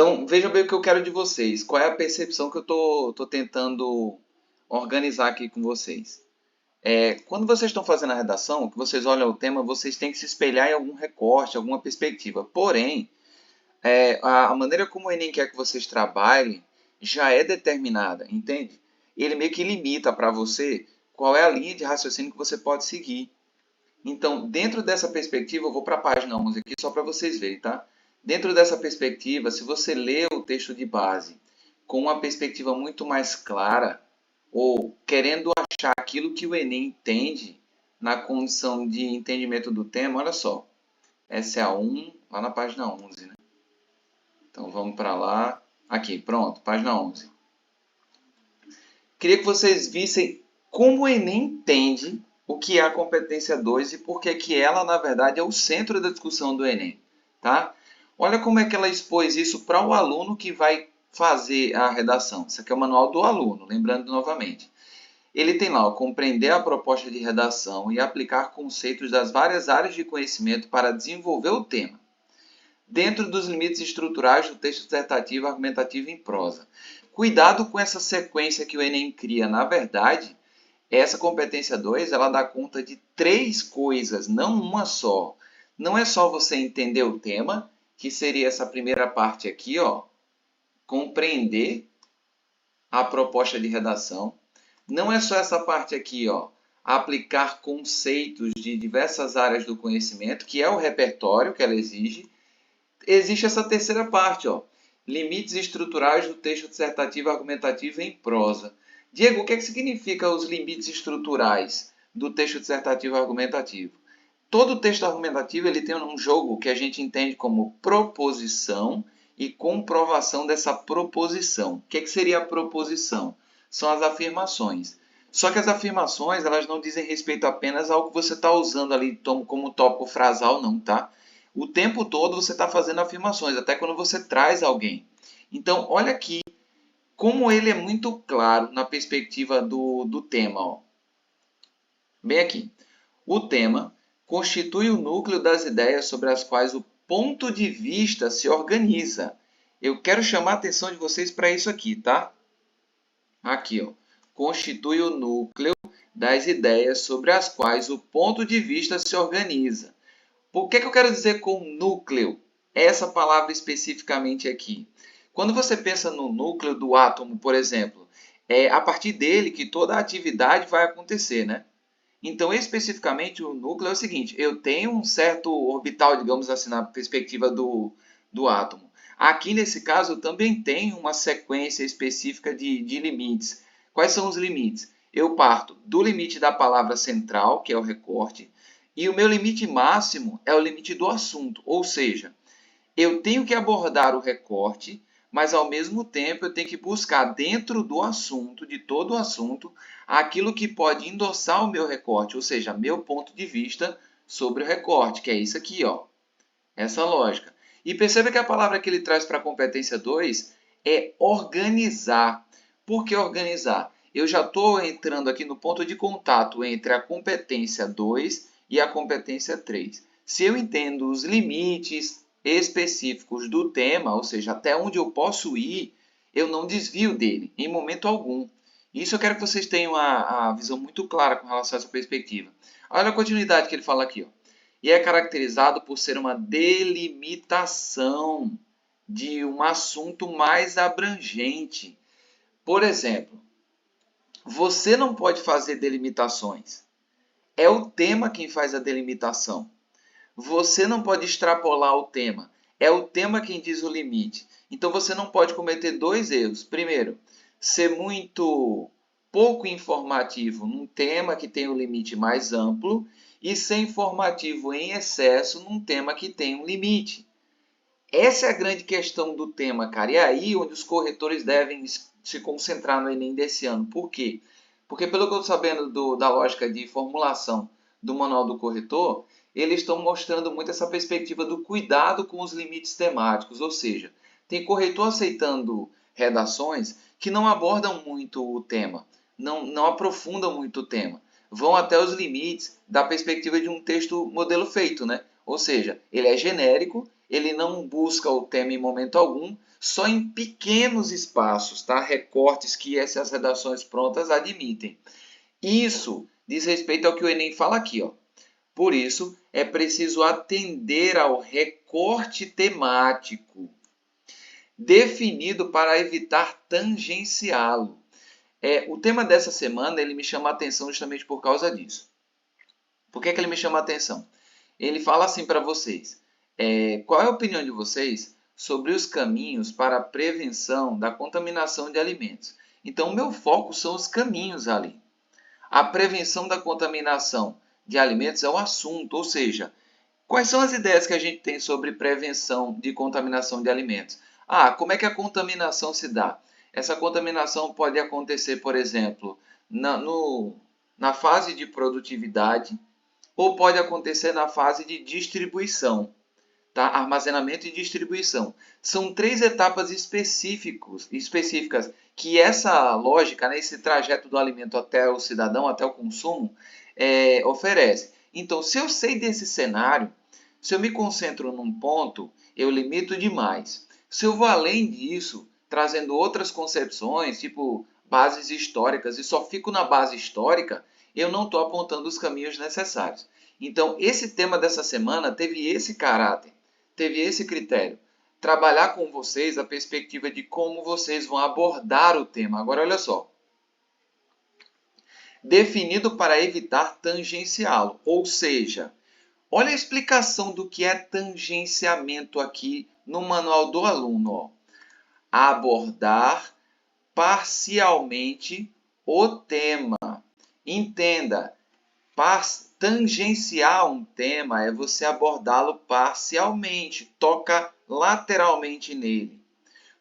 Então, veja bem o que eu quero de vocês. Qual é a percepção que eu tô tentando organizar aqui com vocês? Quando vocês estão fazendo a redação, que vocês olham o tema, vocês têm que se espelhar em algum recorte, alguma perspectiva. Porém, a maneira como o Enem quer que vocês trabalhem já é determinada, entende? Ele meio que limita para você qual é a linha de raciocínio que você pode seguir. Então, dentro dessa perspectiva, eu vou para a página 11 aqui só para vocês verem, tá? Dentro dessa perspectiva, se você lê o texto de base com uma perspectiva muito mais clara, ou querendo achar aquilo que o Enem entende na condição de entendimento do tema, olha só, essa é a 1, lá na página 11, né? Então, vamos para lá. Aqui, pronto, página 11. Queria que vocês vissem como o Enem entende o que é a competência 2 e por que ela, na verdade, é o centro da discussão do Enem. Tá? Olha como é que ela expôs isso para o aluno que vai fazer a redação. Isso aqui é o manual do aluno, lembrando novamente. Ele tem lá, ó, compreender a proposta de redação e aplicar conceitos das várias áreas de conhecimento para desenvolver o tema, dentro dos limites estruturais do texto dissertativo, argumentativo e em prosa. Cuidado com essa sequência que o Enem cria. Na verdade, essa competência 2, ela dá conta de 3 coisas, não uma só. Não é só você entender o tema, que seria essa primeira parte aqui, ó, compreender a proposta de redação. Não é só essa parte aqui, ó, aplicar conceitos de diversas áreas do conhecimento, que é o repertório que ela exige. Existe essa terceira parte, ó, limites estruturais do texto dissertativo, argumentativo em prosa. Diego, o que significa os limites estruturais do texto dissertativo argumentativo? Todo texto argumentativo ele tem um jogo que a gente entende como proposição e comprovação dessa proposição. O que seria a proposição? São as afirmações. Só que as afirmações elas não dizem respeito apenas ao que você está usando ali como tópico frasal, não, tá? O tempo todo você está fazendo afirmações, até quando você traz alguém. Então, olha aqui como ele é muito claro na perspectiva do tema. Ó. Bem aqui. O tema constitui o núcleo das ideias sobre as quais o ponto de vista se organiza. Eu quero chamar a atenção de vocês para isso aqui, tá? Aqui, ó. Constitui o núcleo das ideias sobre as quais o ponto de vista se organiza. O que eu quero dizer com núcleo? Essa palavra especificamente aqui. Quando você pensa no núcleo do átomo, por exemplo, é a partir dele que toda a atividade vai acontecer, né? Então, especificamente, o núcleo é o seguinte, eu tenho um certo orbital, digamos assim, na perspectiva do átomo. Aqui, nesse caso, eu também tenho uma sequência específica de limites. Quais são os limites? Eu parto do limite da palavra central, que é o recorte, e o meu limite máximo é o limite do assunto, ou seja, eu tenho que abordar o recorte, mas ao mesmo tempo eu tenho que buscar dentro do assunto, de todo o assunto, aquilo que pode endossar o meu recorte, ou seja, meu ponto de vista sobre o recorte, que é isso aqui, ó. Essa lógica. E perceba que a palavra que ele traz para a competência 2 é organizar. Por que organizar? Eu já estou entrando aqui no ponto de contato entre a competência 2 e a competência 3. Se eu entendo os limites específicos do tema, ou seja, até onde eu posso ir, eu não desvio dele, em momento algum. Isso eu quero que vocês tenham a visão muito clara com relação a essa perspectiva. Olha a continuidade que ele fala aqui. Ó. E é caracterizado por ser uma delimitação de um assunto mais abrangente. Por exemplo, você não pode fazer delimitações. É o tema quem faz a delimitação. Você não pode extrapolar o tema. É o tema quem diz o limite. Então você não pode cometer 2 erros. Primeiro, ser muito pouco informativo num tema que tem um limite mais amplo e ser informativo em excesso num tema que tem um limite. Essa é a grande questão do tema, cara. E é aí onde os corretores devem se concentrar no Enem desse ano. Por quê? Porque pelo que eu estou sabendo da lógica de formulação do manual do corretor, eles estão mostrando muito essa perspectiva do cuidado com os limites temáticos. Ou seja, tem corretor aceitando redações que não abordam muito o tema, não aprofundam muito o tema. Vão até os limites da perspectiva de um texto modelo feito, né? Ou seja, ele é genérico, ele não busca o tema em momento algum, só em pequenos espaços, tá? Recortes que essas redações prontas admitem. Isso diz respeito ao que o Enem fala aqui, ó. Por isso, é preciso atender ao recorte temático definido para evitar tangenciá-lo. O tema dessa semana ele me chama a atenção justamente por causa disso. Por que ele me chama a atenção? Ele fala assim para vocês: qual é a opinião de vocês sobre os caminhos para a prevenção da contaminação de alimentos? Então, o meu foco são os caminhos ali. A prevenção da contaminação de alimentos é o assunto, ou seja, quais são as ideias que a gente tem sobre prevenção de contaminação de alimentos? Como é que a contaminação se dá? Essa contaminação pode acontecer, por exemplo, na fase de produtividade ou pode acontecer na fase de distribuição, tá? Armazenamento e distribuição. São 3 etapas específicas que essa lógica, né, esse trajeto do alimento até o cidadão, até o consumo, oferece. Então, se eu sei desse cenário, se eu me concentro num ponto, eu limito demais. Se eu vou além disso, trazendo outras concepções, tipo bases históricas, e só fico na base histórica, eu não estou apontando os caminhos necessários. Então, esse tema dessa semana teve esse caráter, teve esse critério. Trabalhar com vocês a perspectiva de como vocês vão abordar o tema. Agora, olha só. Definido para evitar tangenciá-lo, ou seja, olha a explicação do que é tangenciamento aqui no manual do aluno. Ó. Abordar parcialmente o tema. Entenda, tangenciar um tema é você abordá-lo parcialmente, toca lateralmente nele.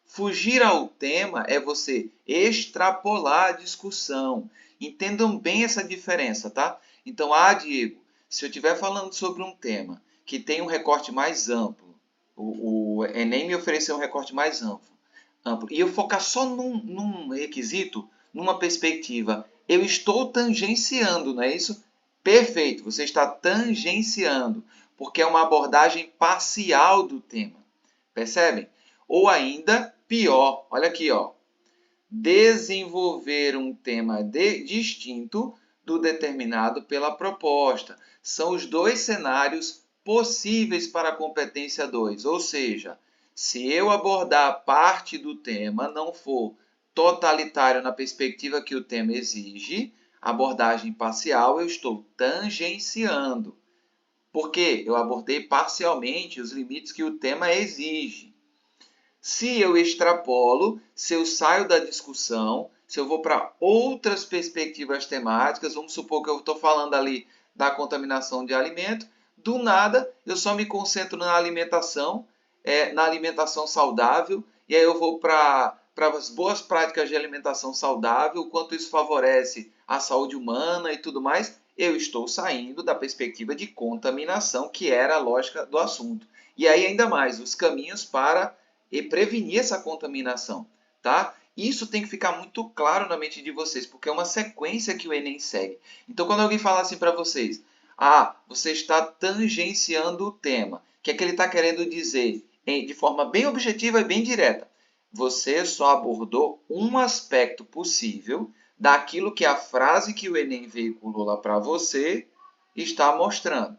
Fugir ao tema é você extrapolar a discussão. Entendam bem essa diferença, tá? Então, Diego, se eu estiver falando sobre um tema que tem um recorte mais amplo, o Enem me ofereceu um recorte mais amplo, e eu focar só num requisito, numa perspectiva, eu estou tangenciando, não é isso? Perfeito, você está tangenciando, porque é uma abordagem parcial do tema. Percebem? Ou ainda, pior, olha aqui, ó, desenvolver um tema distinto do determinado pela proposta. São os 2 cenários possíveis para a competência 2, ou seja, se eu abordar parte do tema, não for totalitário na perspectiva que o tema exige, abordagem parcial, eu estou tangenciando. Porque eu abordei parcialmente os limites que o tema exige. Se eu extrapolo, se eu saio da discussão, se eu vou para outras perspectivas temáticas, vamos supor que eu estou falando ali da contaminação de alimento, do nada eu só me concentro na alimentação saudável, e aí eu vou para as boas práticas de alimentação saudável, o quanto isso favorece a saúde humana e tudo mais, eu estou saindo da perspectiva de contaminação, que era a lógica do assunto. E aí ainda mais, os caminhos para prevenir essa contaminação, tá? Isso tem que ficar muito claro na mente de vocês, porque é uma sequência que o Enem segue. Então, quando alguém falar assim para vocês, você está tangenciando o tema, o que é que ele está querendo dizer? De forma bem objetiva e bem direta. Você só abordou um aspecto possível daquilo que a frase que o Enem veiculou lá para você está mostrando.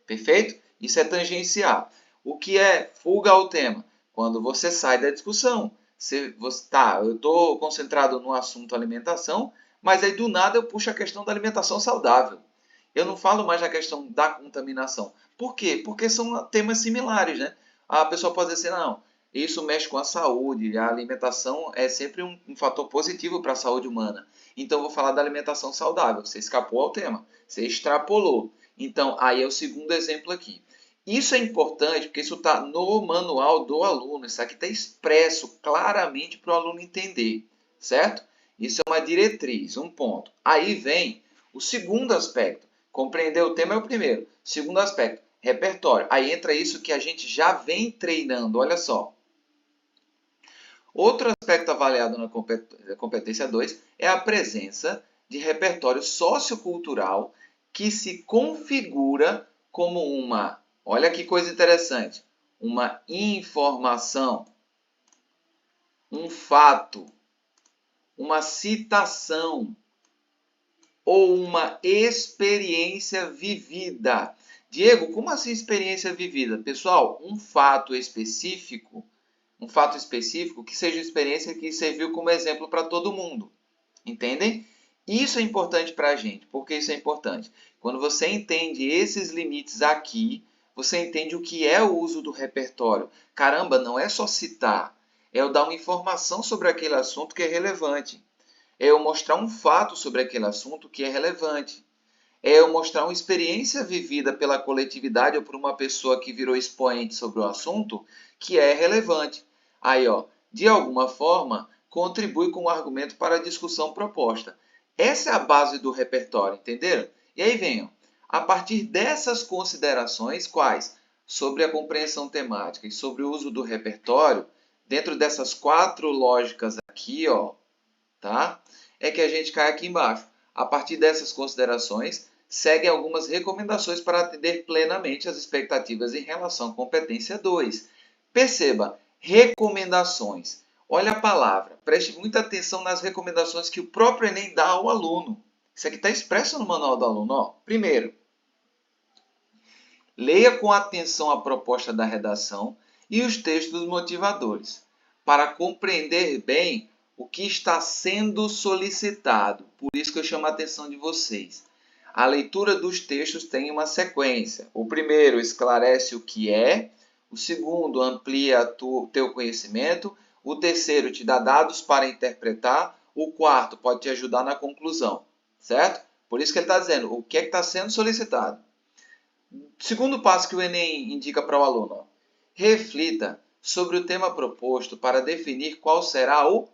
Perfeito? Isso é tangenciar. O que é fuga ao tema? Quando você sai da discussão. Eu estou concentrado no assunto alimentação, mas aí do nada eu puxo a questão da alimentação saudável. Eu não falo mais da questão da contaminação. Por quê? Porque são temas similares, né? A pessoa pode dizer assim, não, isso mexe com a saúde, a alimentação é sempre um fator positivo para a saúde humana. Então eu vou falar da alimentação saudável. Você escapou ao tema, você extrapolou. Então, aí é o segundo exemplo aqui. Isso é importante porque isso está no manual do aluno. Isso aqui está expresso claramente para o aluno entender, certo? Isso é uma diretriz, um ponto. Aí vem o segundo aspecto. Compreender o tema é o primeiro. Segundo aspecto, repertório. Aí entra isso que a gente já vem treinando, olha só. Outro aspecto avaliado na competência 2 é a presença de repertório sociocultural que se configura como olha que coisa interessante, uma informação, um fato, uma citação ou uma experiência vivida. Diego, como assim experiência vivida? Pessoal, um fato específico que seja uma experiência que serviu como exemplo para todo mundo. Entendem? Isso é importante para a gente. Por que isso é importante? Quando você entende esses limites aqui, você entende o que é o uso do repertório. Caramba, não é só citar, é eu dar uma informação sobre aquele assunto que é relevante. É eu mostrar um fato sobre aquele assunto que é relevante. É eu mostrar uma experiência vivida pela coletividade ou por uma pessoa que virou expoente sobre o assunto que é relevante. Aí, ó, de alguma forma, contribui com o argumento para a discussão proposta. Essa é a base do repertório, entenderam? E aí venham, a partir dessas considerações, quais? Sobre a compreensão temática e sobre o uso do repertório, dentro dessas 4 lógicas aqui, ó, tá? É que a gente cai aqui embaixo. A partir dessas considerações, seguem algumas recomendações para atender plenamente as expectativas em relação à competência 2. Perceba, recomendações. Olha a palavra. Preste muita atenção nas recomendações que o próprio Enem dá ao aluno. Isso aqui está expresso no manual do aluno. Ó. Primeiro, leia com atenção a proposta da redação e os textos motivadores, para compreender bem o que está sendo solicitado. Por isso que eu chamo a atenção de vocês. A leitura dos textos tem uma sequência. O primeiro esclarece o que é, o segundo amplia teu conhecimento, o terceiro te dá dados para interpretar, o quarto pode te ajudar na conclusão, certo? Por isso que ele está dizendo o que é que está sendo solicitado. Segundo passo que o Enem indica para o aluno, ó, reflita sobre o tema proposto para definir qual será o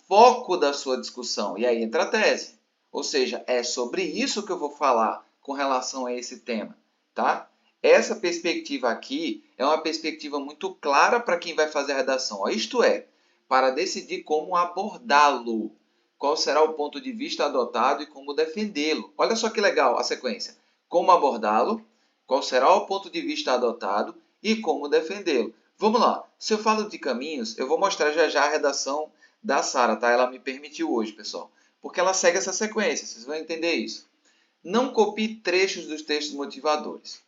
foco da sua discussão. E aí entra a tese. Ou seja, é sobre isso que eu vou falar com relação a esse tema, tá? Essa perspectiva aqui é uma perspectiva muito clara para quem vai fazer a redação. Ó, isto é, para decidir como abordá-lo, qual será o ponto de vista adotado e como defendê-lo. Olha só que legal a sequência. Como abordá-lo, qual será o ponto de vista adotado e como defendê-lo. Vamos lá. Se eu falo de caminhos, eu vou mostrar já já a redação da Sara, tá? Ela me permitiu hoje, pessoal. Porque ela segue essa sequência, vocês vão entender isso. Não copie trechos dos textos motivadores.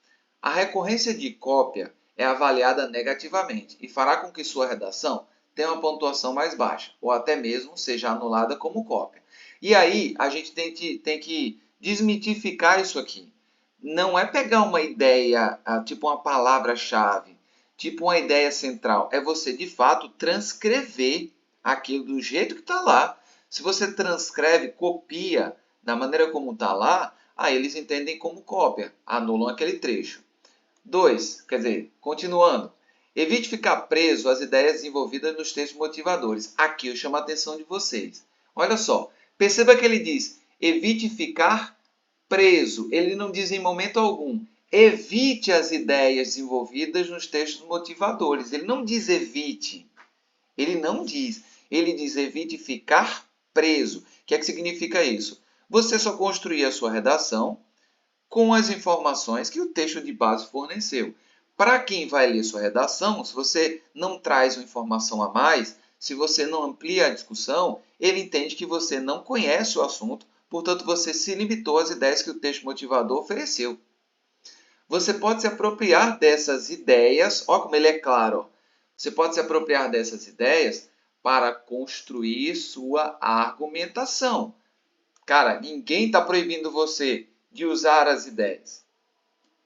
A recorrência de cópia é avaliada negativamente e fará com que sua redação tenha uma pontuação mais baixa, ou até mesmo seja anulada como cópia. E aí, a gente tem que desmitificar isso aqui. Não é pegar uma ideia, tipo uma palavra-chave, tipo uma ideia central. É você, de fato, transcrever aquilo do jeito que está lá. Se você transcreve, copia da maneira como está lá, aí eles entendem como cópia, anulam aquele trecho. 2, quer dizer, continuando. Evite ficar preso às ideias desenvolvidas nos textos motivadores. Aqui eu chamo a atenção de vocês. Olha só, perceba que ele diz, evite ficar preso. Ele não diz em momento algum, evite as ideias desenvolvidas nos textos motivadores. Ele não diz evite. Ele não diz. Ele diz evite ficar preso. O que é que significa isso? Você só construir a sua redação com as informações que o texto de base forneceu. Para quem vai ler sua redação, se você não traz uma informação a mais, se você não amplia a discussão, ele entende que você não conhece o assunto, portanto você se limitou às ideias que o texto motivador ofereceu. Você pode se apropriar dessas ideias, olha como ele é claro, você pode se apropriar dessas ideias para construir sua argumentação. Cara, ninguém está proibindo você de usar as ideias,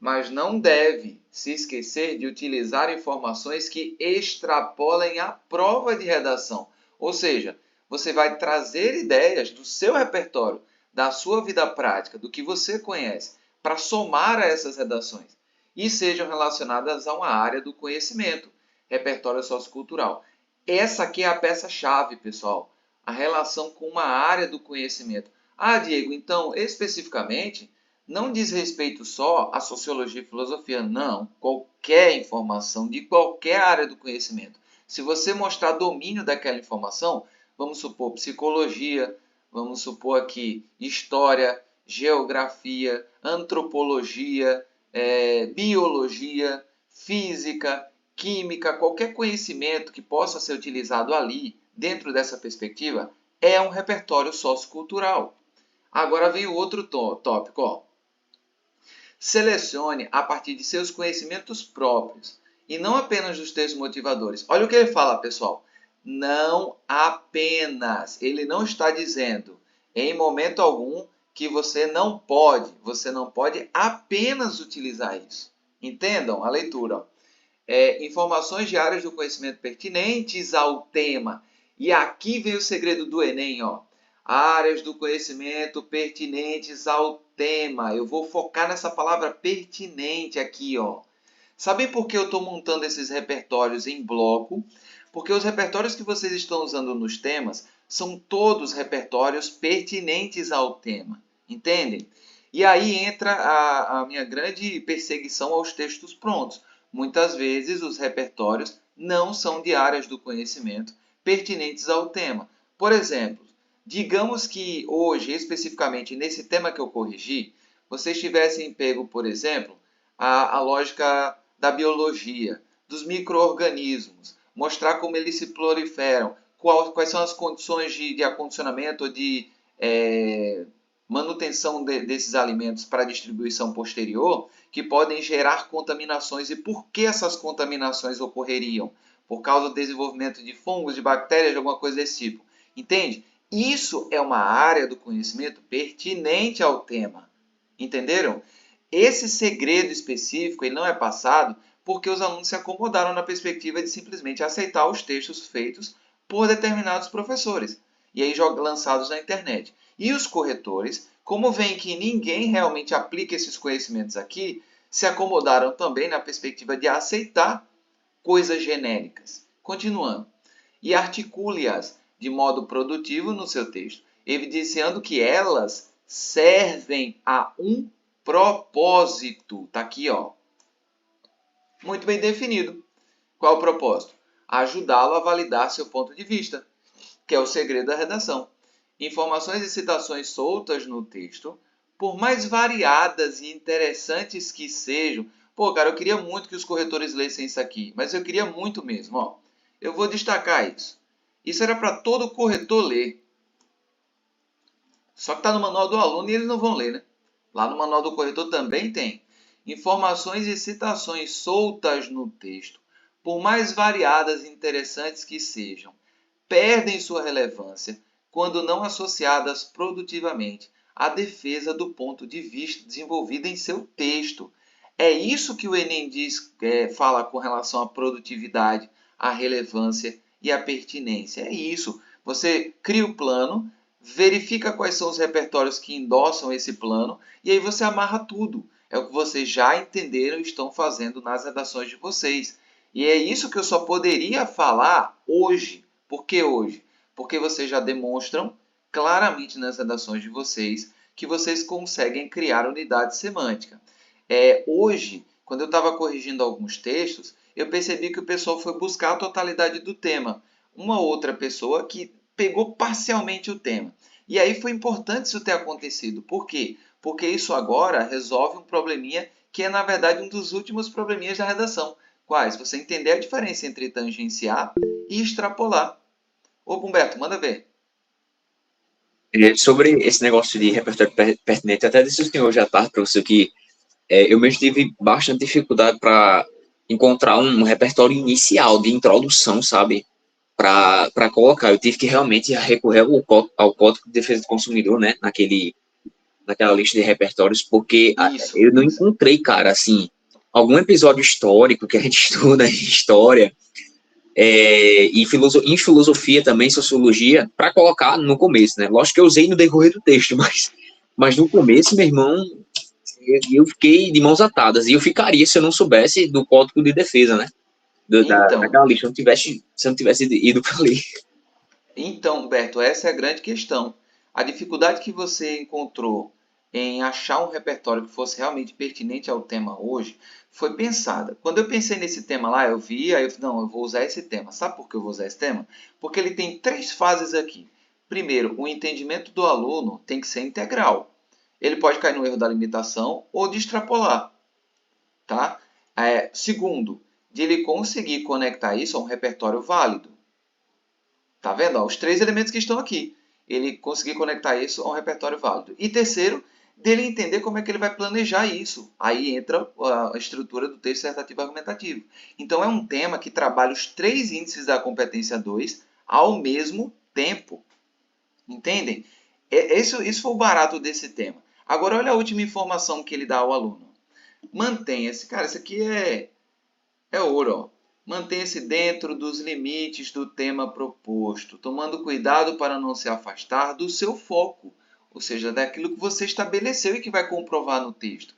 mas não deve se esquecer de utilizar informações que extrapolem a prova de redação. Ou seja, você vai trazer ideias do seu repertório, da sua vida prática, do que você conhece, para somar a essas redações e sejam relacionadas a uma área do conhecimento, repertório sociocultural. Essa aqui é a peça-chave, pessoal, a relação com uma área do conhecimento. Ah, Diego, então, especificamente, não diz respeito só à sociologia e filosofia, não. Qualquer informação de qualquer área do conhecimento. Se você mostrar domínio daquela informação, vamos supor psicologia, vamos supor aqui história, geografia, antropologia, biologia, física, química, qualquer conhecimento que possa ser utilizado ali, dentro dessa perspectiva, é um repertório sociocultural. Agora vem o outro tópico, ó. Selecione a partir de seus conhecimentos próprios e não apenas dos textos motivadores. Olha o que ele fala, pessoal. Não apenas. Ele não está dizendo em momento algum que você não pode apenas utilizar isso. Entendam a leitura. Informações de áreas do conhecimento pertinentes ao tema. E aqui vem o segredo do Enem, ó. Áreas do conhecimento pertinentes ao tema. Eu vou focar nessa palavra pertinente aqui, ó. Sabe por que eu estou montando esses repertórios em bloco? Porque os repertórios que vocês estão usando nos temas são todos repertórios pertinentes ao tema. Entendem? E aí entra a minha grande perseguição aos textos prontos. Muitas vezes os repertórios não são de áreas do conhecimento pertinentes ao tema. Por exemplo, digamos que hoje, especificamente nesse tema que eu corrigi, vocês tivessem pego, por exemplo, a lógica da biologia, dos micro-organismos, mostrar como eles se proliferam, quais são as condições de acondicionamento ou de manutenção desses alimentos para distribuição posterior, que podem gerar contaminações. E por que essas contaminações ocorreriam? Por causa do desenvolvimento de fungos, de bactérias, de alguma coisa desse tipo. Entende? Isso é uma área do conhecimento pertinente ao tema. Entenderam? Esse segredo específico ele não é passado porque os alunos se acomodaram na perspectiva de simplesmente aceitar os textos feitos por determinados professores e aí lançados na internet. E os corretores, como veem que ninguém realmente aplica esses conhecimentos aqui, se acomodaram também na perspectiva de aceitar coisas genéricas. Continuando. E articule-as de modo produtivo no seu texto, evidenciando que elas servem a um propósito. Está aqui, ó. Muito bem definido. Qual é o propósito? Ajudá-lo a validar seu ponto de vista, que é o segredo da redação. Informações e citações soltas no texto, por mais variadas e interessantes que sejam. Pô, cara, eu queria muito que os corretores lessem isso aqui, mas eu queria muito mesmo. Ó. Eu vou destacar isso. Isso era para todo corretor ler. Só que está no manual do aluno e eles não vão ler, né? Lá no manual do corretor também tem. Informações e citações soltas no texto, por mais variadas e interessantes que sejam, perdem sua relevância quando não associadas produtivamente à defesa do ponto de vista desenvolvido em seu texto. É isso que o Enem fala com relação à produtividade, à relevância e à pertinência. É isso. Você cria o plano, verifica quais são os repertórios que endossam esse plano e aí você amarra tudo. É o que vocês já entenderam e estão fazendo nas redações de vocês. E é isso que eu só poderia falar hoje. Por que hoje? Porque vocês já demonstram claramente nas redações de vocês que vocês conseguem criar unidade semântica. Hoje, quando eu estava corrigindo alguns textos, eu percebi que o pessoal foi buscar a totalidade do tema. Uma outra pessoa que pegou parcialmente o tema. E aí foi importante isso ter acontecido. Por quê? Porque isso agora resolve um probleminha que é, na verdade, um dos últimos probleminhas da redação. Quais? Você entender a diferença entre tangenciar e extrapolar. Ô, Humberto, manda ver. Sobre esse negócio de repertório pertinente, até disse o senhor já tarde, professor, que eu mesmo tive bastante dificuldade para encontrar um repertório inicial de introdução, sabe? Para colocar. Eu tive que realmente recorrer ao Código de Defesa do Consumidor, né? Naquela lista de repertórios, porque Isso, eu não isso. encontrei, cara, assim, algum episódio histórico que a gente estuda em história e em filosofia também, sociologia, para colocar no começo, né? Lógico que eu usei no decorrer do texto, mas no começo, meu irmão, eu fiquei de mãos atadas. E eu ficaria se eu não soubesse do Código de Defesa, né? Então, Daquela lista, se eu não tivesse ido para ali. Então, Humberto, essa é a grande questão. A dificuldade que você encontrou em achar um repertório que fosse realmente pertinente ao tema hoje foi pensada. Quando eu pensei nesse tema lá, eu vi, aí eu falei, não, eu vou usar esse tema. Sabe por que eu vou usar esse tema? Porque ele tem três fases aqui. Primeiro, o entendimento do aluno tem que ser integral. Ele pode cair no erro da limitação ou de extrapolar. Tá? Segundo, de ele conseguir conectar isso a um repertório válido. Tá vendo? Ó, os 3 elementos que estão aqui. Ele conseguir conectar isso a um repertório válido. E terceiro, dele entender como é que ele vai planejar isso. Aí entra a estrutura do texto dissertativo argumentativo. Então, é um tema que trabalha os 3 índices da competência 2 ao mesmo tempo. Entendem? Isso foi o barato desse tema. Agora, olha a última informação que ele dá ao aluno. Mantenha-se. Cara, isso aqui é ouro, ó. Mantenha-se dentro dos limites do tema proposto, tomando cuidado para não se afastar do seu foco, ou seja, daquilo que você estabeleceu e que vai comprovar no texto.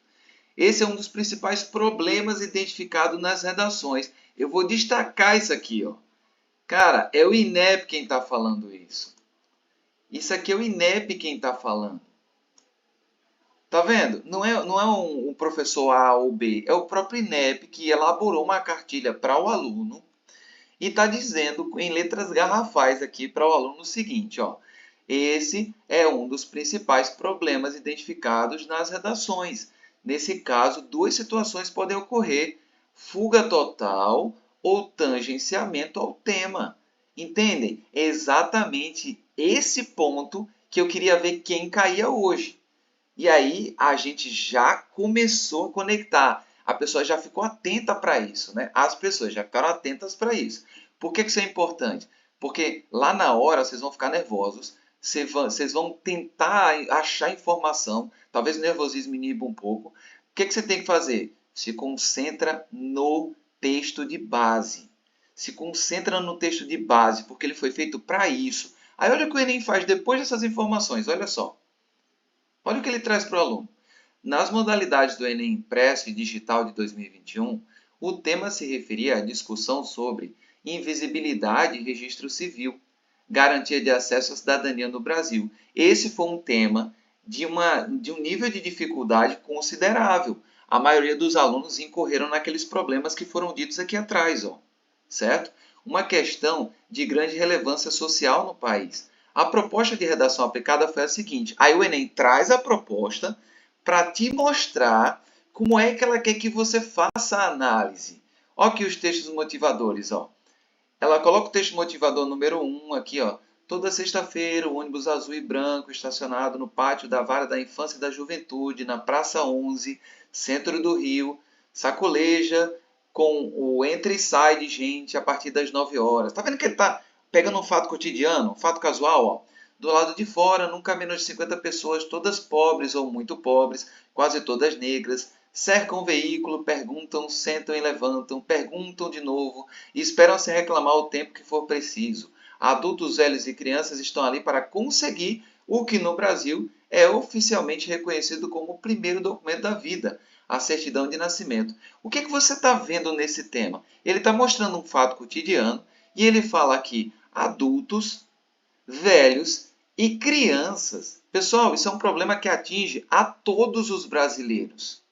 Esse é um dos principais problemas identificados nas redações. Eu vou destacar isso aqui, ó. Cara, é o INEP quem está falando isso. Isso aqui é o INEP quem está falando. Tá vendo? Não é um professor A ou B, é o próprio INEP que elaborou uma cartilha para o aluno e está dizendo em letras garrafais aqui para o aluno o seguinte, ó. Esse é um dos principais problemas identificados nas redações. Nesse caso, 2 situações podem ocorrer: fuga total ou tangenciamento ao tema. Entendem? É exatamente esse ponto que eu queria ver quem caía hoje. E aí a gente já começou a conectar. A pessoa já ficou atenta para isso, né? As pessoas já ficaram atentas para isso. Por que isso é importante? Porque lá na hora vocês vão ficar nervosos, vocês vão tentar achar informação, talvez o nervosismo iniba um pouco. O que você tem que fazer? Se concentra no texto de base. Se concentra no texto de base, porque ele foi feito para isso. Aí olha o que o Enem faz depois dessas informações, olha só. Olha o que ele traz para o aluno. Nas modalidades do Enem Impresso e Digital de 2021, o tema se referia à discussão sobre invisibilidade e registro civil, garantia de acesso à cidadania no Brasil. Esse foi um tema de um nível de dificuldade considerável. A maioria dos alunos incorreram naqueles problemas que foram ditos aqui atrás, ó, certo? Uma questão de grande relevância social no país. A proposta de redação aplicada foi a seguinte. Aí o Enem traz a proposta para te mostrar como é que ela quer que você faça a análise. Olha aqui os textos motivadores. Ó. Ela coloca o texto motivador número 1 aqui. Ó. Toda sexta-feira, o ônibus azul e branco estacionado no pátio da Vara da Infância e da Juventude, na Praça 11, centro do Rio, sacoleja com o entra e sai de gente a partir das 9 horas. Tá vendo que ele está pegando um fato cotidiano, um fato casual, ó. Do lado de fora, nunca menos de 50 pessoas, todas pobres ou muito pobres, quase todas negras, cercam o veículo, perguntam, sentam e levantam, perguntam de novo e esperam sem reclamar o tempo que for preciso. Adultos, velhos e crianças estão ali para conseguir o que no Brasil é oficialmente reconhecido como o primeiro documento da vida, a certidão de nascimento. O que você está vendo nesse tema? Ele está mostrando um fato cotidiano e ele fala aqui adultos, velhos e crianças. Pessoal, isso é um problema que atinge a todos os brasileiros.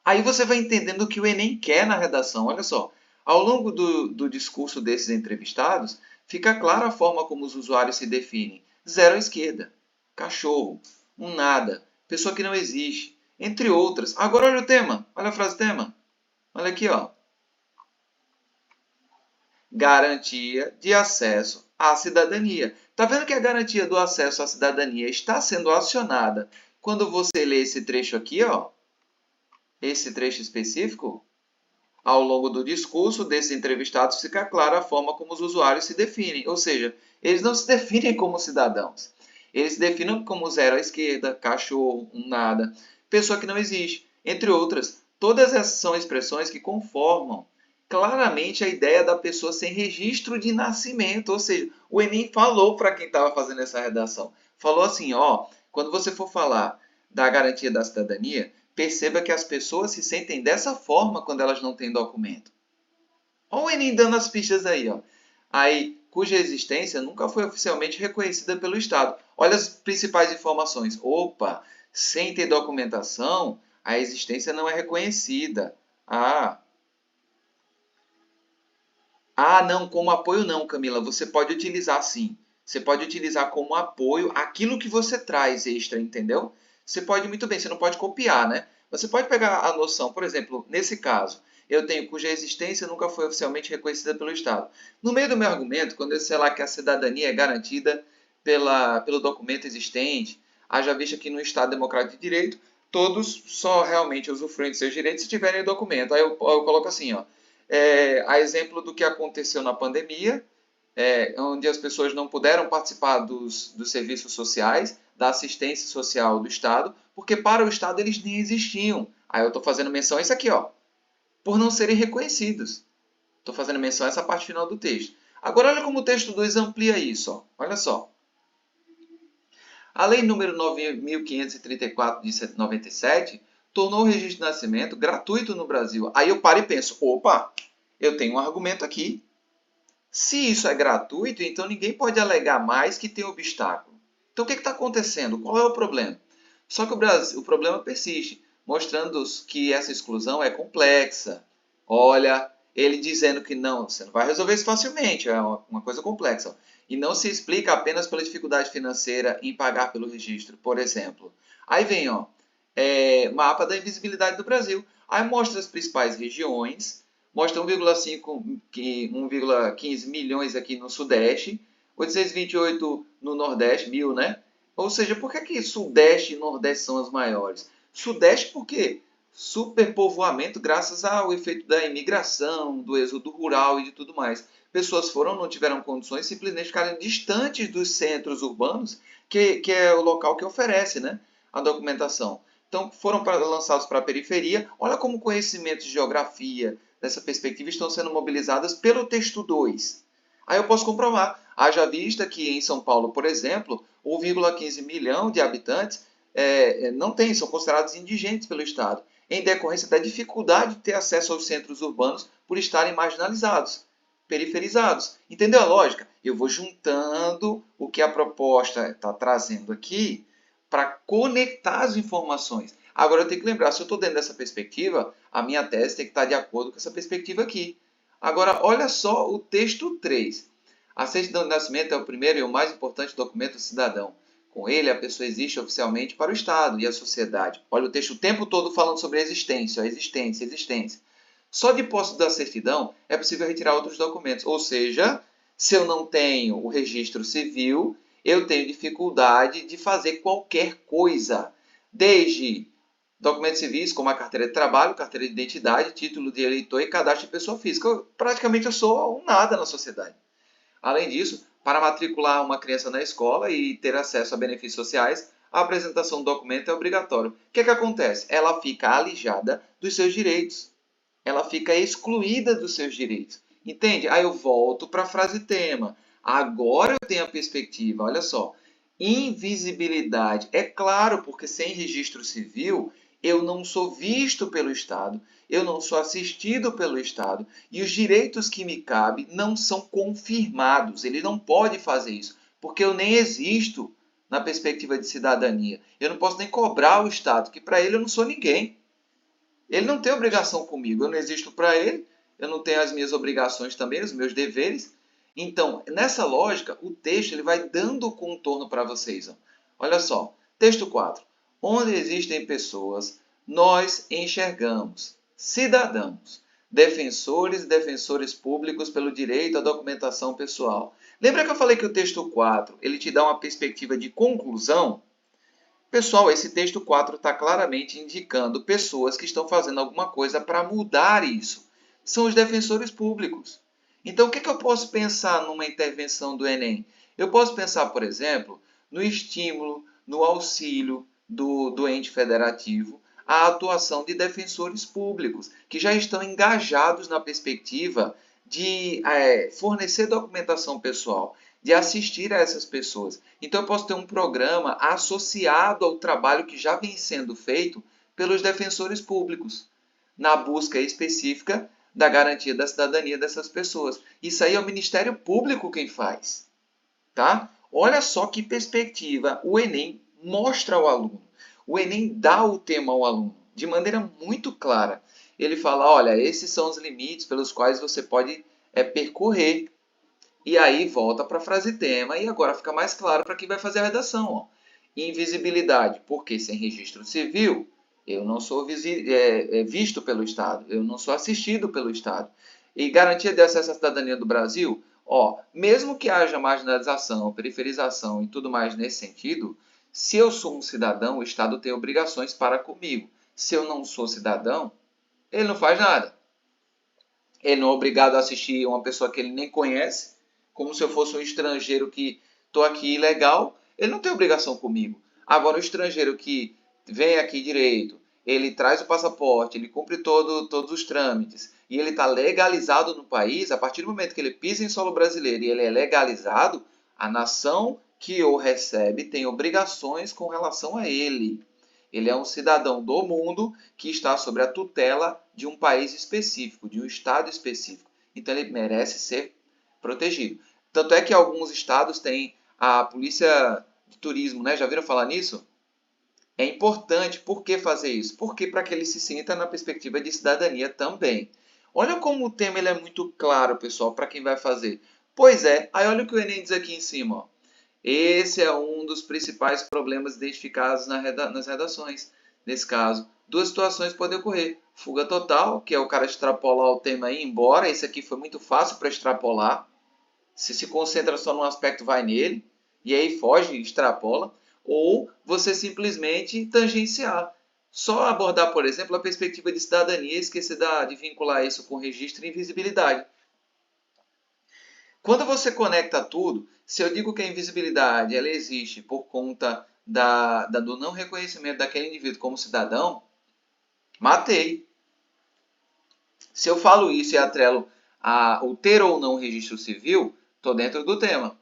Aí você vai entendendo o que o Enem quer na redação. Olha só, ao longo do discurso desses entrevistados, fica clara a forma como os usuários se definem. Zero à esquerda, cachorro, um nada, pessoa que não existe, entre outras. Agora olha o tema, olha a frase tema. Olha aqui, ó. Garantia de acesso à cidadania. Está vendo que a garantia do acesso à cidadania está sendo acionada quando você lê esse trecho aqui, ó, esse trecho específico? Ao longo do discurso desses entrevistados fica clara a forma como os usuários se definem, ou seja, eles não se definem como cidadãos. Eles se definem como zero à esquerda, cachorro, um nada, pessoa que não existe, entre outras. Todas essas são expressões que conformam claramente a ideia da pessoa sem registro de nascimento. Ou seja, o Enem falou para quem estava fazendo essa redação. Falou assim, ó, quando você for falar da garantia da cidadania, perceba que as pessoas se sentem dessa forma quando elas não têm documento. Olha o Enem dando as pistas aí, ó. Aí, cuja existência nunca foi oficialmente reconhecida pelo Estado. Olha as principais informações. Opa, sem ter documentação, a existência não é reconhecida. Não, como apoio não, Camila. Você pode utilizar sim. Você pode utilizar como apoio aquilo que você traz extra, entendeu? Você pode muito bem, você não pode copiar, né? Você pode pegar a noção, por exemplo, nesse caso, eu tenho cuja existência nunca foi oficialmente reconhecida pelo Estado. No meio do meu argumento, quando eu sei lá que a cidadania é garantida pelo documento existente, haja vista que no Estado Democrático de Direito, todos só realmente usufruem de seus direitos se tiverem o documento. Aí eu coloco assim, ó, a exemplo do que aconteceu na pandemia, onde as pessoas não puderam participar dos serviços sociais, da assistência social do Estado, porque para o Estado eles nem existiam. Aí eu estou fazendo menção a isso aqui, ó, por não serem reconhecidos. Estou fazendo menção a essa parte final do texto. Agora olha como o texto 2 amplia isso. Ó. Olha só. A Lei nº 9.534 de 97 tornou o registro de nascimento gratuito no Brasil. Aí eu paro e penso, opa, eu tenho um argumento aqui. Se isso é gratuito, então ninguém pode alegar mais que tem obstáculo. Então o que está acontecendo? Qual é o problema? Só que o problema persiste, mostrando que essa exclusão é complexa. Olha, ele dizendo que não, você não vai resolver isso facilmente, é uma coisa complexa. E não se explica apenas pela dificuldade financeira em pagar pelo registro, por exemplo. Aí vem, ó, mapa da invisibilidade do Brasil. Aí mostra as principais regiões, mostra 1,15 milhões aqui no Sudeste, 828 no Nordeste, mil, né? Ou seja, por que Sudeste e Nordeste são as maiores? Sudeste porque superpovoamento graças ao efeito da imigração, do êxodo rural e de tudo mais. Pessoas não tiveram condições, simplesmente ficaram distantes dos centros urbanos, que é o local que oferece, né, a documentação. Então, foram lançados para a periferia. Olha como conhecimentos de geografia, dessa perspectiva, estão sendo mobilizadas pelo texto 2. Aí eu posso comprovar. Haja vista que em São Paulo, por exemplo, 1,15 milhão de habitantes não tem, são considerados indigentes pelo Estado, em decorrência da dificuldade de ter acesso aos centros urbanos por estarem marginalizados, periferizados. Entendeu a lógica? Eu vou juntando o que a proposta está trazendo aqui para conectar as informações. Agora eu tenho que lembrar, se eu estou dentro dessa perspectiva, a minha tese tem que estar de acordo com essa perspectiva aqui. Agora, olha só o texto 3. A certidão de nascimento é o primeiro e o mais importante documento do cidadão. Com ele, a pessoa existe oficialmente para o Estado e a sociedade. Olha o texto o tempo todo falando sobre a existência, existência, existência. Só de posse da certidão é possível retirar outros documentos. Ou seja, se eu não tenho o registro civil, eu tenho dificuldade de fazer qualquer coisa. Desde documentos civis, como a carteira de trabalho, carteira de identidade, título de eleitor e cadastro de pessoa física. Praticamente eu sou um nada na sociedade. Além disso, para matricular uma criança na escola e ter acesso a benefícios sociais, a apresentação do documento é obrigatório. O que acontece? Ela fica alijada dos seus direitos. Ela fica excluída dos seus direitos. Entende? Aí eu volto para a frase tema. Agora eu tenho a perspectiva, olha só. Invisibilidade. É claro, porque sem registro civil, eu não sou visto pelo Estado, eu não sou assistido pelo Estado, e os direitos que me cabem não são confirmados. Ele não pode fazer isso, porque eu nem existo na perspectiva de cidadania. Eu não posso nem cobrar o Estado, que para ele eu não sou ninguém. Ele não tem obrigação comigo, eu não existo para ele, eu não tenho as minhas obrigações também, os meus deveres. Então, nessa lógica, o texto ele vai dando contorno para vocês. Ó. Olha só, texto 4. Onde existem pessoas, nós enxergamos cidadãos, defensores e defensores públicos pelo direito à documentação pessoal. Lembra que eu falei que o texto 4 ele te dá uma perspectiva de conclusão? Pessoal, esse texto 4 está claramente indicando pessoas que estão fazendo alguma coisa para mudar isso. São os defensores públicos. Então, o que eu posso pensar numa intervenção do Enem? Eu posso pensar, por exemplo, no estímulo, no auxílio do ente federativo à atuação de defensores públicos, que já estão engajados na perspectiva de fornecer documentação pessoal, de assistir a essas pessoas. Então, eu posso ter um programa associado ao trabalho que já vem sendo feito pelos defensores públicos, na busca específica da garantia da cidadania dessas pessoas. Isso aí é o Ministério Público quem faz. Tá? Olha só que perspectiva o Enem mostra ao aluno. O Enem dá o tema ao aluno de maneira muito clara. Ele fala, olha, esses são os limites pelos quais você pode percorrer. E aí volta para a frase tema e agora fica mais claro para quem vai fazer a redação. Ó. Invisibilidade, porque sem registro civil, Eu não sou visto pelo Estado, eu não sou assistido pelo Estado. E garantia de acesso à cidadania do Brasil, ó, mesmo que haja marginalização, periferização e tudo mais nesse sentido, se eu sou um cidadão, o Estado tem obrigações para comigo. Se eu não sou cidadão, ele não faz nada. Ele não é obrigado a assistir uma pessoa que ele nem conhece, como se eu fosse um estrangeiro que estou aqui ilegal, ele não tem obrigação comigo. Agora, o estrangeiro que vem aqui direito, ele traz o passaporte, ele cumpre todos os trâmites e ele está legalizado no país, a partir do momento que ele pisa em solo brasileiro e ele é legalizado, a nação que o recebe tem obrigações com relação a ele. Ele é um cidadão do mundo que está sob a tutela de um país específico, de um estado específico. Então ele merece ser protegido. Tanto é que alguns estados têm a polícia de turismo, né? Já viram falar nisso? É importante. Por que fazer isso? Porque para que ele se sinta na perspectiva de cidadania também. Olha como o tema ele é muito claro, pessoal, para quem vai fazer. Pois é, aí olha o que o Enem diz aqui em cima. Ó. Esse é um dos principais problemas identificados nas redações. Nesse caso, duas situações podem ocorrer. Fuga total, que é o cara extrapolar o tema e ir embora. Esse aqui foi muito fácil para extrapolar. Se concentra só num aspecto, vai nele. E aí foge, extrapola. Ou você simplesmente tangenciar. Só abordar, por exemplo, a perspectiva de cidadania e esquecer de vincular isso com registro e invisibilidade. Quando você conecta tudo, se eu digo que a invisibilidade ela existe por conta do não reconhecimento daquele indivíduo como cidadão, matei. Se eu falo isso e atrelo o ter ou não registro civil, estou dentro do tema.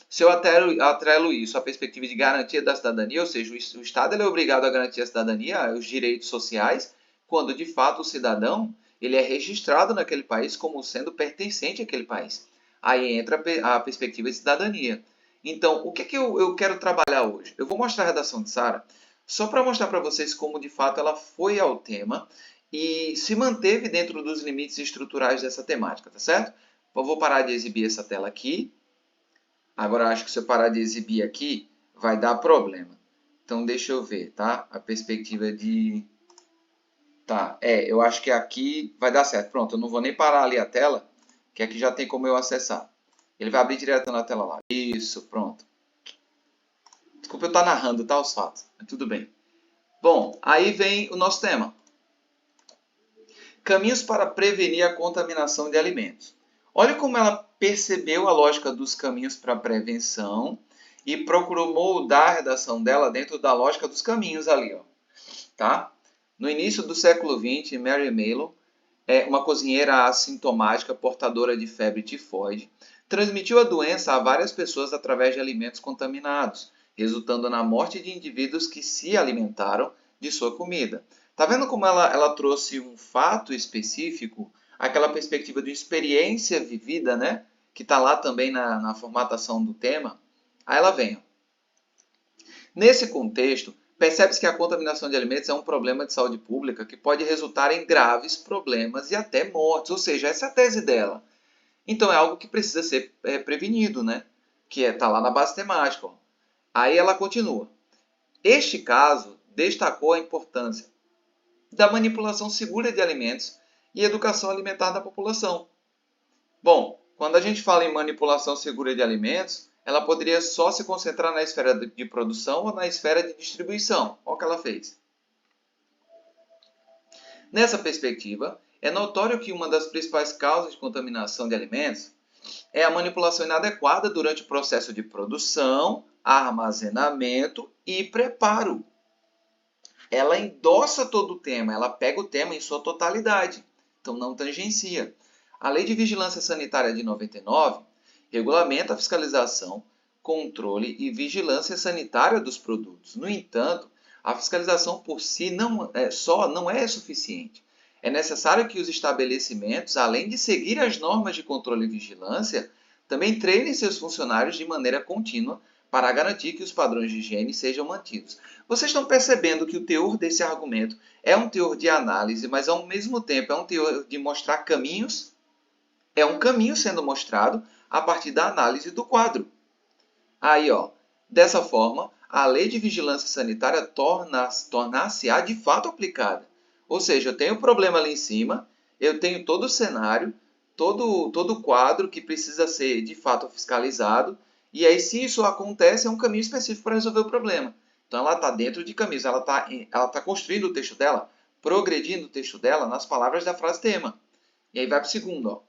Se eu atrelo isso à perspectiva de garantia da cidadania, ou seja, o Estado ele é obrigado a garantir a cidadania, os direitos sociais, quando de fato o cidadão ele é registrado naquele país como sendo pertencente àquele país. Aí entra a perspectiva de cidadania. Então, o que eu quero trabalhar hoje? Eu vou mostrar a redação de Sara, só para mostrar para vocês como de fato ela foi ao tema e se manteve dentro dos limites estruturais dessa temática, tá certo? Eu vou parar de exibir essa tela aqui. Agora, acho que se eu parar de exibir aqui, vai dar problema. Então, deixa eu ver, tá? A perspectiva de... Tá, eu acho que aqui vai dar certo. Pronto, eu não vou nem parar ali a tela, que aqui já tem como eu acessar. Ele vai abrir direto na tela lá. Isso, pronto. Desculpa eu estar narrando, tá, os fatos. Mas tudo bem. Bom, aí vem o nosso tema. Caminhos para prevenir a contaminação de alimentos. Olha como ela percebeu a lógica dos caminhos para a prevenção e procurou moldar a redação dela dentro da lógica dos caminhos ali. Ó, tá? No início do século XX, Mary Mallon, uma cozinheira assintomática portadora de febre tifoide, transmitiu a doença a várias pessoas através de alimentos contaminados, resultando na morte de indivíduos que se alimentaram de sua comida. Tá vendo como ela trouxe um fato específico, aquela perspectiva de experiência vivida, né? Que está lá também na formatação do tema. Aí ela vem. Ó. Nesse contexto, percebe-se que a contaminação de alimentos é um problema de saúde pública que pode resultar em graves problemas e até mortes. Ou seja, essa é a tese dela. Então é algo que precisa ser prevenido, né? Que está lá na base temática. Ó. Aí ela continua. Este caso destacou a importância da manipulação segura de alimentos e educação alimentar da população. Bom, quando a gente fala em manipulação segura de alimentos, ela poderia só se concentrar na esfera de produção ou na esfera de distribuição. Olha o que ela fez. Nessa perspectiva, é notório que uma das principais causas de contaminação de alimentos é a manipulação inadequada durante o processo de produção, armazenamento e preparo. Ela endossa todo o tema, ela pega o tema em sua totalidade, então não tangencia. A Lei de Vigilância Sanitária de 99 regulamenta a fiscalização, controle e vigilância sanitária dos produtos. No entanto, a fiscalização por si não é suficiente. É necessário que os estabelecimentos, além de seguir as normas de controle e vigilância, também treinem seus funcionários de maneira contínua para garantir que os padrões de higiene sejam mantidos. Vocês estão percebendo que o teor desse argumento é um teor de análise, mas ao mesmo tempo é um teor de mostrar caminhos? É um caminho sendo mostrado a partir da análise do quadro. Aí, ó, dessa forma, a lei de vigilância sanitária tornar-se-á de fato aplicada. Ou seja, eu tenho o problema ali em cima, eu tenho todo o cenário, todo o quadro que precisa ser de fato fiscalizado, e aí se isso acontece, é um caminho específico para resolver o problema. Então ela está dentro de caminhos, ela tá construindo o texto dela, progredindo o texto dela nas palavras da frase tema. E aí vai para o segundo. Ó.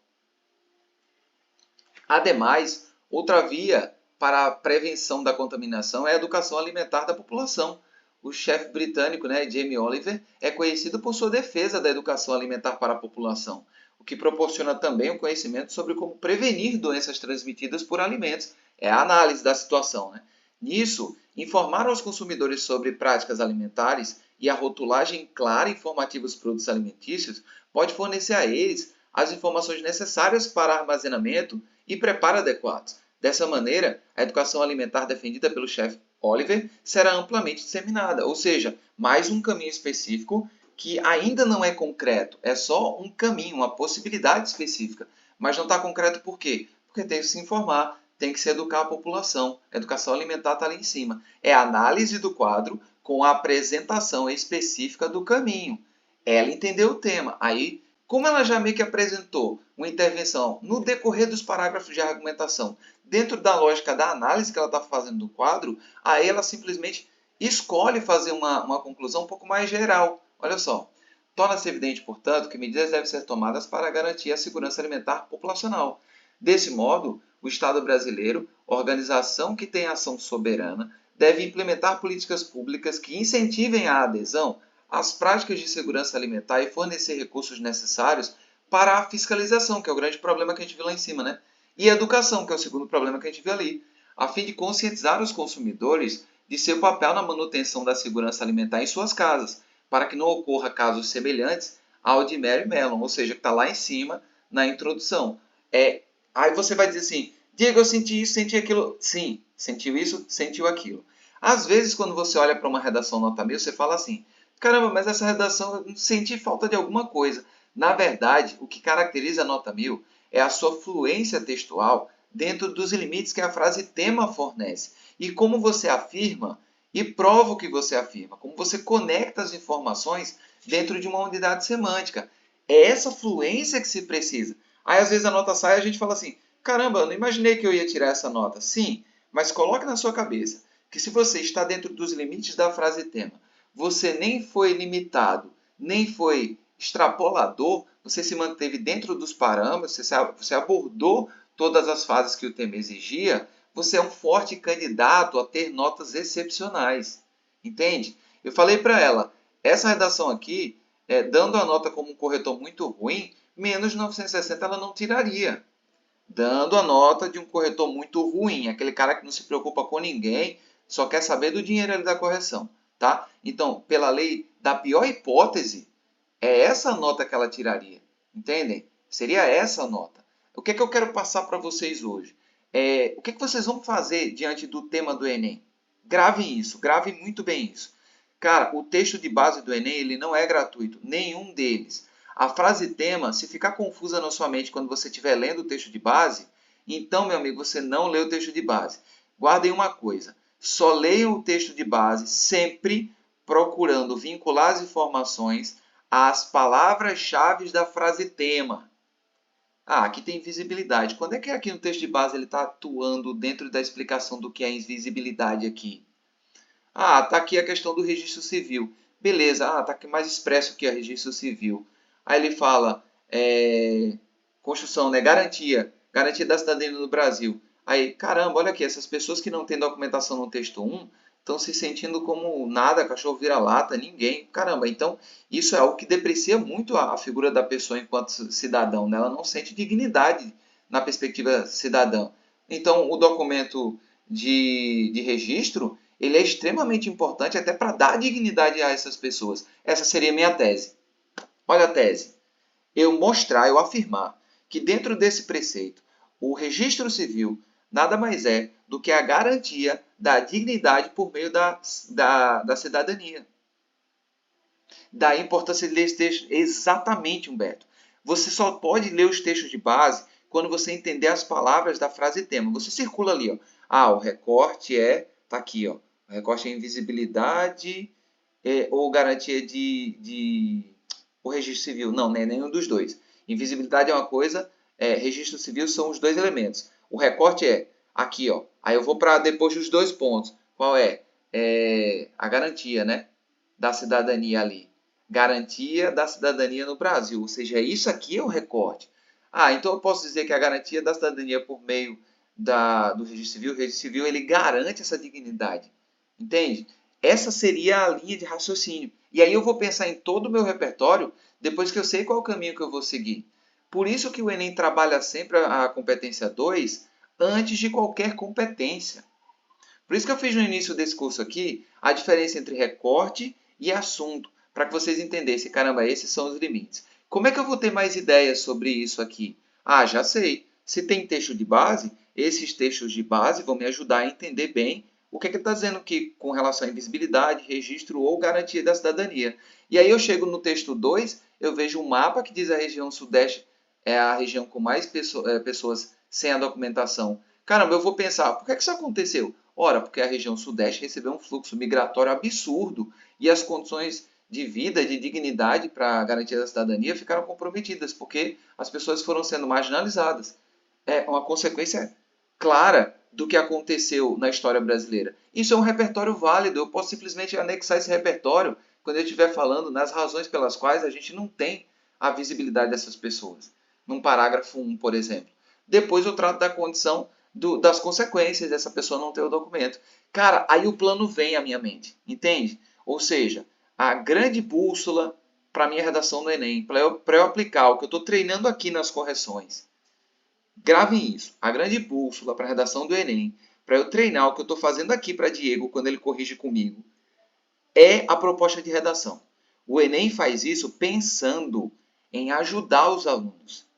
Ademais, outra via para a prevenção da contaminação é a educação alimentar da população. O chefe britânico, Jamie Oliver, é conhecido por sua defesa da educação alimentar para a população, o que proporciona também o conhecimento sobre como prevenir doenças transmitidas por alimentos. É a análise da situação. Nisso, informar aos consumidores sobre práticas alimentares e a rotulagem clara e informativa dos produtos alimentícios pode fornecer a eles as informações necessárias para armazenamento e preparo adequados. Dessa maneira, a educação alimentar defendida pelo chefe Oliver será amplamente disseminada, ou seja, mais um caminho específico que ainda não é concreto, é só um caminho, uma possibilidade específica, mas não está concreto por quê? Porque tem que se informar, tem que se educar a população. A educação alimentar está ali em cima. É a análise do quadro com a apresentação específica do caminho. Ela entendeu o tema. Aí, como ela já meio que apresentou uma intervenção no decorrer dos parágrafos de argumentação, dentro da lógica da análise que ela está fazendo do quadro, aí ela simplesmente escolhe fazer uma conclusão um pouco mais geral. Olha só. Torna-se evidente, portanto, que medidas devem ser tomadas para garantir a segurança alimentar populacional. Desse modo, o Estado brasileiro, organização que tem ação soberana, deve implementar políticas públicas que incentivem a adesão às práticas de segurança alimentar e fornecer recursos necessários para a fiscalização, que é o grande problema que a gente viu lá em cima, e a educação, que é o segundo problema que a gente viu ali, a fim de conscientizar os consumidores de seu papel na manutenção da segurança alimentar em suas casas, para que não ocorra casos semelhantes ao de Mary Mellon, ou seja, que está lá em cima na introdução. Aí você vai dizer assim, Diego, eu senti isso, senti aquilo. Sim, sentiu isso, sentiu aquilo. Às vezes, quando você olha para uma redação nota 1000, você fala assim, caramba, mas essa redação eu senti falta de alguma coisa. Na verdade, o que caracteriza a nota 1000 é a sua fluência textual dentro dos limites que a frase tema fornece. E como você afirma e prova o que você afirma, como você conecta as informações dentro de uma unidade semântica. É essa fluência que se precisa. Aí às vezes a nota sai e a gente fala assim, caramba, eu não imaginei que eu ia tirar essa nota. Sim, mas coloque na sua cabeça que se você está dentro dos limites da frase tema, você nem foi limitado, nem foi extrapolador, você se manteve dentro dos parâmetros, você abordou todas as fases que o tema exigia, você é um forte candidato a ter notas excepcionais. Entende? Eu falei para ela, essa redação aqui, dando a nota como um corretor muito ruim, menos de 960 ela não tiraria. Dando a nota de um corretor muito ruim, aquele cara que não se preocupa com ninguém, só quer saber do dinheiro ali da correção. Tá? Então, pela lei da pior hipótese, é essa nota que ela tiraria. Entendem? Seria essa a nota. O que é que eu quero passar para vocês hoje? O que é que vocês vão fazer diante do tema do Enem? Gravem isso, gravem muito bem isso. Cara, o texto de base do Enem ele não é gratuito, nenhum deles. A frase tema, se ficar confusa na sua mente quando você estiver lendo o texto de base, então, meu amigo, você não leu o texto de base. Guardem uma coisa, só leiam o texto de base sempre procurando vincular as informações às palavras-chave da frase tema. Ah, aqui tem invisibilidade. Quando é que aqui no texto de base ele está atuando dentro da explicação do que é invisibilidade aqui? Ah, está aqui a questão do registro civil. Beleza, está aqui mais expresso que é registro civil. Aí ele fala, construção, garantia da cidadania no Brasil. Aí, caramba, olha aqui, essas pessoas que não têm documentação no texto 1 estão se sentindo como nada, cachorro vira-lata, ninguém. Caramba, então isso é algo que deprecia muito a figura da pessoa enquanto cidadão. Né? Ela não sente dignidade na perspectiva cidadã. Então, o documento de registro, ele é extremamente importante até para dar dignidade a essas pessoas. Essa seria a minha tese. Olha a tese. Eu afirmar que dentro desse preceito, o registro civil nada mais é do que a garantia da dignidade por meio da cidadania. Da importância de ler esse texto. Exatamente, Humberto. Você só pode ler os textos de base quando você entender as palavras da frase tema. Você circula ali, ó. O recorte está aqui, ó. recorte é invisibilidade ou garantia o registro civil? Não, não é nenhum dos dois. Invisibilidade é uma coisa, registro civil são os dois elementos. O recorte é aqui, ó. Aí eu vou para depois dos dois pontos. Qual é? A garantia, né? Da cidadania ali. Garantia da cidadania no Brasil. Ou seja, isso aqui é o recorte. Ah, então eu posso dizer que a garantia da cidadania por meio do registro civil, o registro civil ele garante essa dignidade. Entende? Essa seria a linha de raciocínio. E aí eu vou pensar em todo o meu repertório depois que eu sei qual é o caminho que eu vou seguir. Por isso que o Enem trabalha sempre a competência 2 antes de qualquer competência. Por isso que eu fiz no início desse curso aqui a diferença entre recorte e assunto, para que vocês entendessem, caramba, esses são os limites. Como é que eu vou ter mais ideias sobre isso aqui? Ah, já sei. Se tem texto de base, esses textos de base vão me ajudar a entender bem o que ele está dizendo aqui com relação à invisibilidade, registro ou garantia da cidadania. E aí eu chego no texto 2, eu vejo um mapa que diz a região sudeste é a região com mais pessoas sem a documentação. Caramba, eu vou pensar, por que isso aconteceu? Ora, porque a região sudeste recebeu um fluxo migratório absurdo e as condições de vida, de dignidade para a garantia da cidadania ficaram comprometidas, porque as pessoas foram sendo marginalizadas. É uma consequência clara do que aconteceu na história brasileira. Isso é um repertório válido, eu posso simplesmente anexar esse repertório quando eu estiver falando nas razões pelas quais a gente não tem a visibilidade dessas pessoas. Num parágrafo 1, por exemplo. Depois eu trato da condição das consequências dessa pessoa não ter o documento. Cara, aí o plano vem à minha mente, entende? Ou seja, a grande bússola para a minha redação no Enem, para eu aplicar o que eu estou treinando aqui nas correções. Gravem isso. A grande bússola para a redação do Enem, para eu treinar o que eu estou fazendo aqui para Diego quando ele corrige comigo, é a proposta de redação. O Enem faz isso pensando em ajudar os alunos.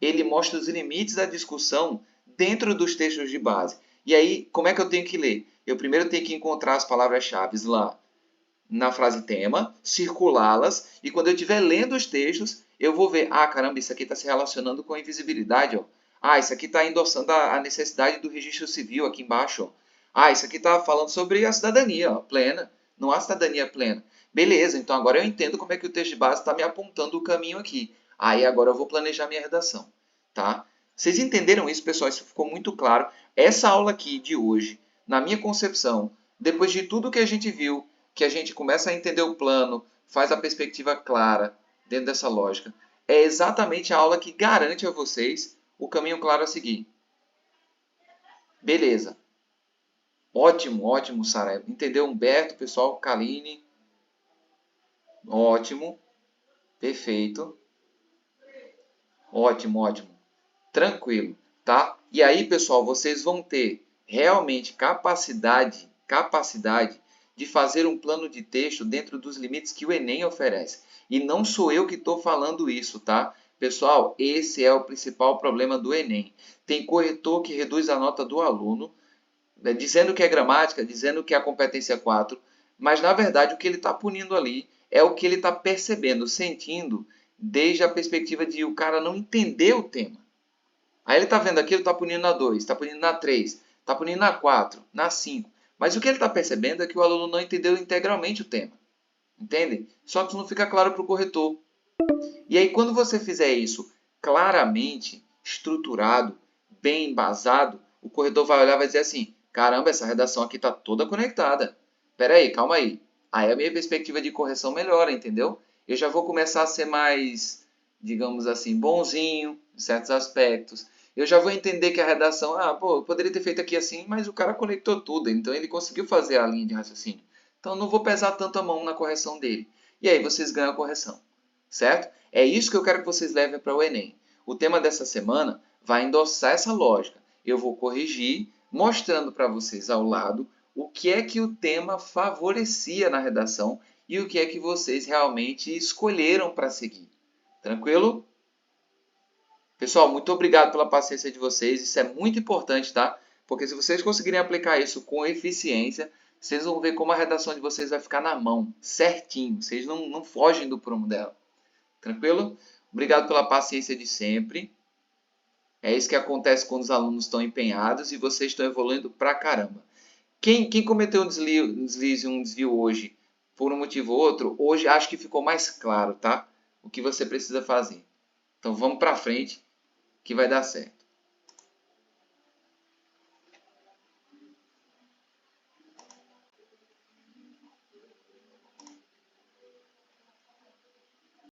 Ele mostra os limites da discussão dentro dos textos de base. E aí, como é que eu tenho que ler? Eu primeiro tenho que encontrar as palavras-chave lá na frase tema, circulá-las, e quando eu estiver lendo os textos, eu vou ver, ah, caramba, isso aqui está se relacionando com a invisibilidade, ó. Ah, isso aqui está endossando a necessidade do registro civil aqui embaixo, ó. Ah, isso aqui está falando sobre a cidadania, ó, plena. Não há cidadania plena. Beleza, então agora eu entendo como é que o texto de base está me apontando o caminho aqui. Aí agora eu vou planejar minha redação, tá? Vocês entenderam isso, pessoal? Isso ficou muito claro. Essa aula aqui de hoje, na minha concepção, depois de tudo que a gente viu, que a gente começa a entender o plano, faz a perspectiva clara dentro dessa lógica, é exatamente a aula que garante a vocês o caminho claro a seguir. Beleza. Ótimo, ótimo, Sara. Entendeu, Humberto, pessoal? Kaline. Ótimo. Perfeito. Ótimo, ótimo. Tranquilo, tá? E aí, pessoal, vocês vão ter realmente capacidade de fazer um plano de texto dentro dos limites que o Enem oferece. E não sou eu que estou falando isso, tá? Pessoal, esse é o principal problema do Enem. Tem corretor que reduz a nota do aluno, dizendo que é gramática, dizendo que é a competência 4, mas na verdade o que ele está punindo ali é o que ele está percebendo, sentindo, desde a perspectiva de o cara não entender o tema. Aí ele está vendo aquilo, está punindo na 2, está punindo na 3, está punindo na 4, na 5. Mas o que ele está percebendo é que o aluno não entendeu integralmente o tema. Entendem? Só que isso não fica claro para o corretor. E aí, quando você fizer isso claramente, estruturado, bem embasado, o corretor vai olhar e vai dizer assim, caramba, essa redação aqui está toda conectada. Espera aí, calma aí. Aí a minha perspectiva de correção melhora, entendeu? Eu já vou começar a ser mais, digamos assim, bonzinho em certos aspectos. Eu já vou entender que a redação, eu poderia ter feito aqui assim, mas o cara conectou tudo, então ele conseguiu fazer a linha de raciocínio. Então não vou pesar tanto a mão na correção dele. E aí vocês ganham a correção, certo? É isso que eu quero que vocês levem para o Enem. O tema dessa semana vai endossar essa lógica. Eu vou corrigir, mostrando para vocês ao lado o que é que o tema favorecia na redação e o que é que vocês realmente escolheram para seguir. Tranquilo? Pessoal, muito obrigado pela paciência de vocês. Isso é muito importante, tá? Porque se vocês conseguirem aplicar isso com eficiência, vocês vão ver como a redação de vocês vai ficar na mão, certinho. Vocês não fogem do prumo dela. Tranquilo? Obrigado pela paciência de sempre. É isso que acontece quando os alunos estão empenhados e vocês estão evoluindo pra caramba. Quem cometeu um desvio hoje, por um motivo ou outro, hoje acho que ficou mais claro, tá? O que você precisa fazer. Então vamos para frente que vai dar certo.